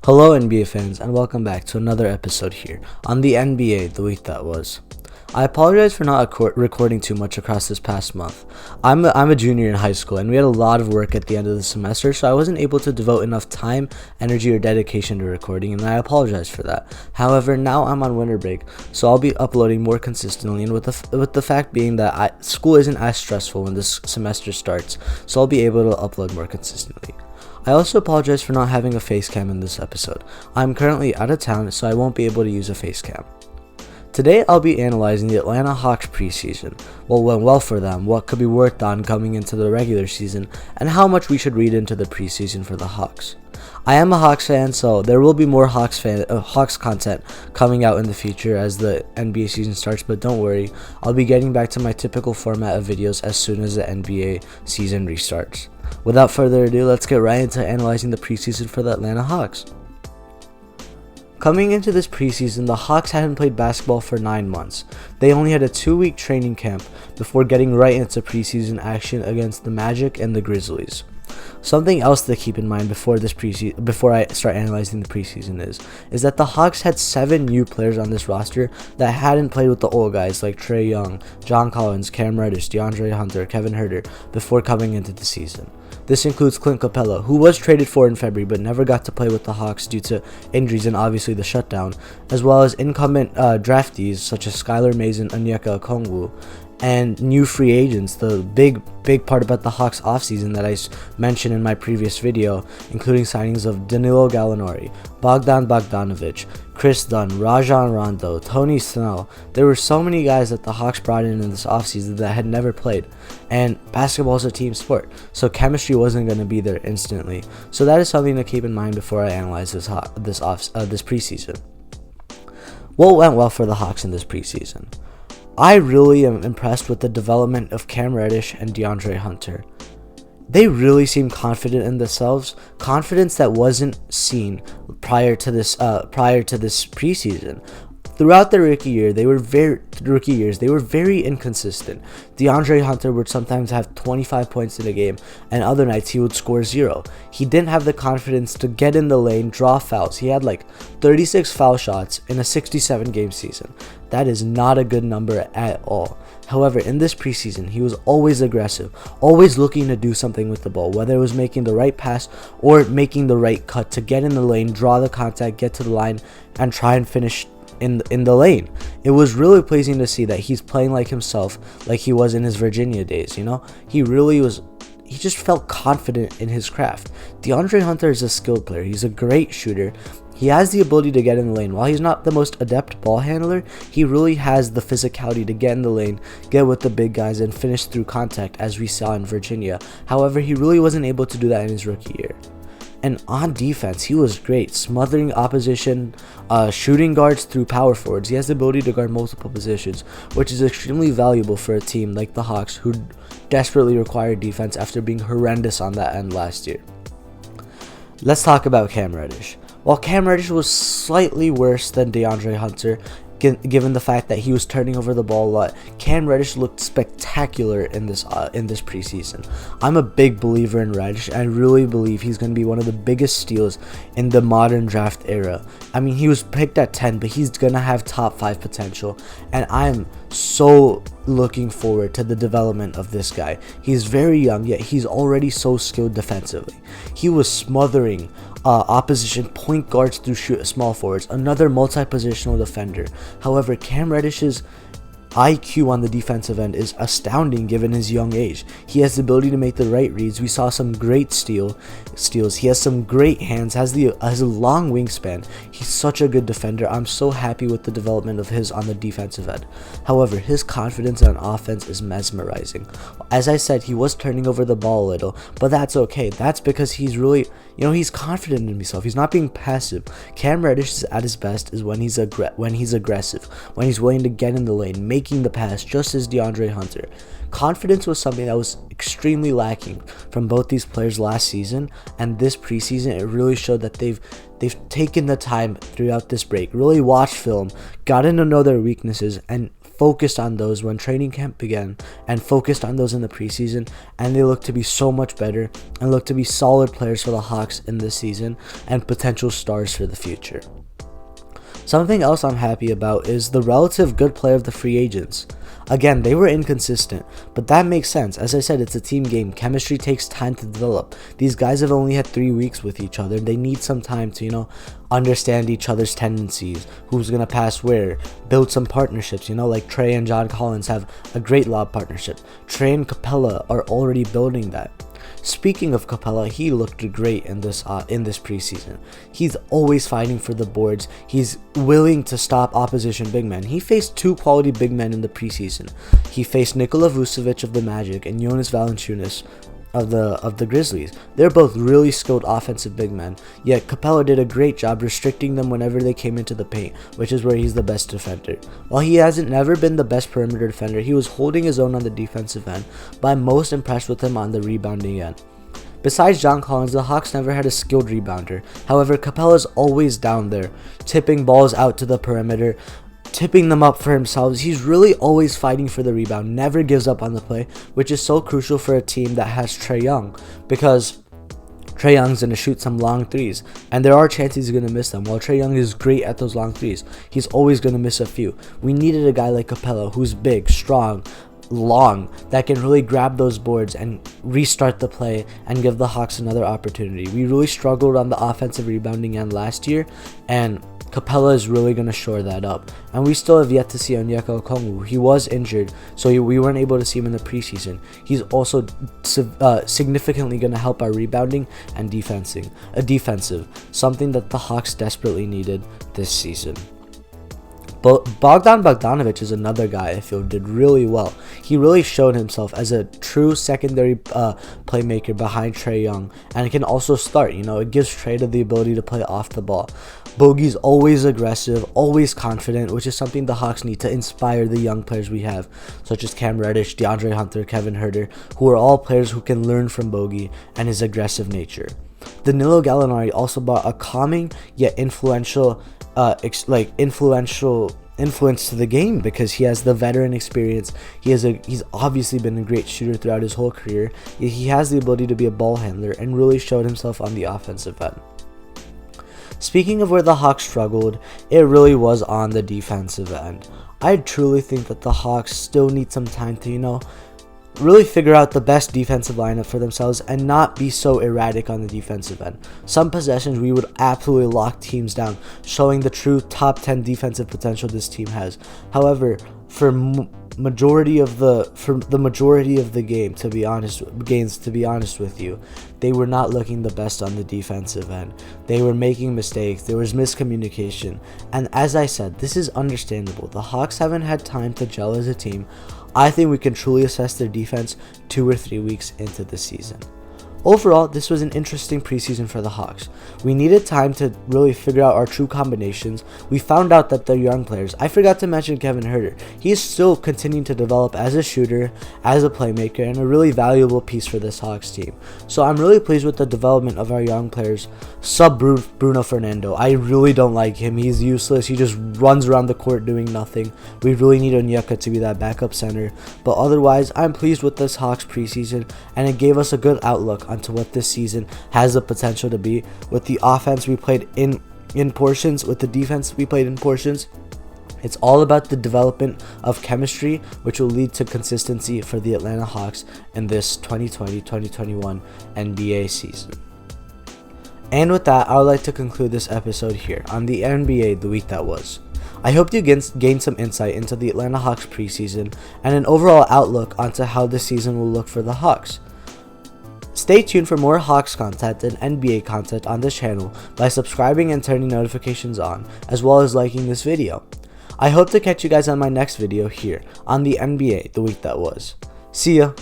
Hello NBA fans, and welcome back to another episode here on the NBA the week that was. I apologize for not recording too much across this past month. I'm a junior in high school, and we had a lot of work at the end of the semester, so I wasn't able to devote enough time, energy, or dedication to recording, and I apologize for that. However, now I'm on winter break, so I'll be uploading more consistently, and with the fact being that school isn't as stressful when this semester starts, so I'll be able to upload more consistently. I also apologize for not having a face cam in this episode. I'm currently out of town, so I won't be able to use a face cam. Today I'll be analyzing the Atlanta Hawks preseason, what went well for them, what could be worked on coming into the regular season, and how much we should read into the preseason for the Hawks. I am a Hawks fan, so there will be more Hawks content coming out in the future as the NBA season starts, but don't worry, I'll be getting back to my typical format of videos as soon as the NBA season restarts. Without further ado, let's get right into analyzing the preseason for the Atlanta Hawks. Coming into this preseason, the Hawks hadn't played basketball for 9 months. They only had a 2-week training camp before getting right into preseason action against the Magic and the Grizzlies. Something else to keep in mind before I start analyzing the preseason is that the Hawks had 7 new players on this roster that hadn't played with the old guys like Trae Young, John Collins, Cam Reddish, DeAndre Hunter, Kevin Huerter before coming into the season. This includes Trae Capela, who was traded for in February but never got to play with the Hawks due to injuries and obviously the shutdown, as well as incumbent draftees such as Skylar Mays and Onyeka Okongwu, and new free agents, the big part about the Hawks offseason that I mentioned in my previous video, including signings of Danilo Gallinari, Bogdan Bogdanovic, Chris Dunn, Rajon Rondo, Tony Snell. There were so many guys that the Hawks brought in this offseason that had never played, and basketball is a team sport, so chemistry wasn't going to be there instantly. So that is something to keep in mind before I analyze this preseason. What went well for the Hawks in this preseason? I really am impressed with the development of Cam Reddish and DeAndre Hunter. They really seem confident in themselves, confidence that wasn't seen prior to this preseason. Throughout their rookie years, they were very inconsistent. DeAndre Hunter would sometimes have 25 points in a game, and other nights he would score 0. He didn't have the confidence to get in the lane, draw fouls. He had like 36 foul shots in a 67-game season. That is not a good number at all. However, in this preseason, he was always aggressive, always looking to do something with the ball, whether it was making the right pass or making the right cut to get in the lane, draw the contact, get to the line, and try and finish in the lane. It was really pleasing to see that he's playing like himself, like he was in his Virginia days. He just felt confident in his craft. DeAndre Hunter is a skilled player. He's a great shooter. He has the ability to get in the lane. While he's not the most adept ball handler, he really has the physicality to get in the lane, get with the big guys, and finish through contact as we saw in Virginia. However, he really wasn't able to do that in his rookie year. And on defense, he was great, smothering opposition, shooting guards through power forwards. He has the ability to guard multiple positions, which is extremely valuable for a team like the Hawks, who desperately require defense after being horrendous on that end last year. Let's talk about Cam Reddish. While Cam Reddish was slightly worse than DeAndre Hunter, given the fact that he was turning over the ball a lot, Cam Reddish looked spectacular in this preseason. I'm a big believer in Reddish. I really believe he's going to be one of the biggest steals in the modern draft era. I mean, he was picked at 10, but he's going to have top 5 potential, and I'm so looking forward to the development of this guy. He's very young, yet he's already so skilled defensively. He was smothering opposition point guards through small forwards, another multi-positional defender. However, Cam Reddish's IQ on the defensive end is astounding given his young age. He has the ability to make the right reads. We saw some great steals. He has some great hands, has a long wingspan. He's such a good defender. I'm so happy with the development of his on the defensive end. However, his confidence on offense is mesmerizing. As I said, he was turning over the ball a little, but that's okay. That's because he's really, he's confident in himself. He's not being passive. Cam Reddish is at his best is when he's aggressive, when he's willing to get in the lane, making the pass, just as DeAndre Hunter. Confidence was something that was extremely lacking from both these players last season, and this preseason it really showed that they've taken the time throughout this break, really watched film, gotten to know their weaknesses, and focused on those when training camp began and focused on those in the preseason, and they look to be so much better and look to be solid players for the Hawks in this season and potential stars for the future. Something else I'm happy about is the relative good play of the free agents. Again, they were inconsistent, but that makes sense. As I said, it's a team game. Chemistry takes time to develop. These guys have only had 3 weeks with each other. They need some time to, understand each other's tendencies, who's going to pass where, build some partnerships, like Trae and John Collins have a great lob partnership. Trae and Capela are already building that. Speaking of Capela, he looked great in this preseason. He's always fighting for the boards. He's willing to stop opposition big men. He faced 2 quality big men in the preseason. He faced Nikola Vucevic of the Magic and Jonas Valanciunas of the Grizzlies. They're both really skilled offensive big men, yet Capela did a great job restricting them whenever they came into the paint, which is where he's the best defender. While he hasn't never been the best perimeter defender, he was holding his own on the defensive end, but I'm most impressed with him on the rebounding end. Besides John Collins, the Hawks never had a skilled rebounder. However, Capela's always down there, tipping balls out to the perimeter, tipping them up for himself. He's really always fighting for the rebound, never gives up on the play, which is so crucial for a team that has Trae Young, because Trae Young's going to shoot some long threes, and there are chances he's going to miss them. While Trae Young is great at those long threes, he's always going to miss a few. We needed a guy like Capela, who's big, strong, long, that can really grab those boards and restart the play and give the Hawks another opportunity. We really struggled on the offensive rebounding end last year, and Capela is really going to shore that up. And we still have yet to see Onyeka Okongwu. He was injured, so we weren't able to see him in the preseason. He's also significantly going to help our rebounding and defensive, something that the Hawks desperately needed this season. But Bogdan Bogdanovic is another guy I feel did really well. He really showed himself as a true secondary playmaker behind Trae Young, and can also start. It gives Trae the ability to play off the ball. Bogey's always aggressive, always confident, which is something the Hawks need to inspire the young players we have, such as Cam Reddish, DeAndre Hunter, Kevin Huerter, who are all players who can learn from Bogey and his aggressive nature. Danilo Gallinari also brought a calming yet influential influence to the game, because he has the veteran experience. He's obviously been a great shooter throughout his whole career. He has the ability to be a ball handler and really showed himself on the offensive end. Speaking of where the Hawks struggled, it really was on the defensive end. I truly think that the Hawks still need some time to, really figure out the best defensive lineup for themselves and not be so erratic on the defensive end. Some possessions we would absolutely lock teams down, showing the true top 10 defensive potential this team has. However, for the majority of the game, to be honest with you, they were not looking the best on the defensive end. They were making mistakes. There was miscommunication, and as I said, this is understandable. The Hawks haven't had time to gel as a team. I think we can truly assess their defense 2 or 3 weeks into the season. Overall, this was an interesting preseason for the Hawks. We needed time to really figure out our true combinations. We found out that they're young players. I forgot to mention Kevin Huerter. He's still continuing to develop as a shooter, as a playmaker, and a really valuable piece for this Hawks team. So I'm really pleased with the development of our young players. Bruno Fernando. I really don't like him. He's useless. He just runs around the court doing nothing. We really need Onyeka to be that backup center. But otherwise, I'm pleased with this Hawks preseason, and it gave us a good outlook onto what this season has the potential to be. With the offense we played in portions, with the defense we played in portions. It's all about the development of chemistry, which will lead to consistency for the Atlanta Hawks in this 2020-2021 NBA season. And with that, I would like to conclude this episode here on the NBA the week that was. I hope you gained some insight into the Atlanta Hawks preseason and an overall outlook onto how the season will look for the Hawks. Stay tuned for more Hawks content and NBA content on this channel by subscribing and turning notifications on, as well as liking this video. I hope to catch you guys on my next video here on the NBA the week that was. See ya!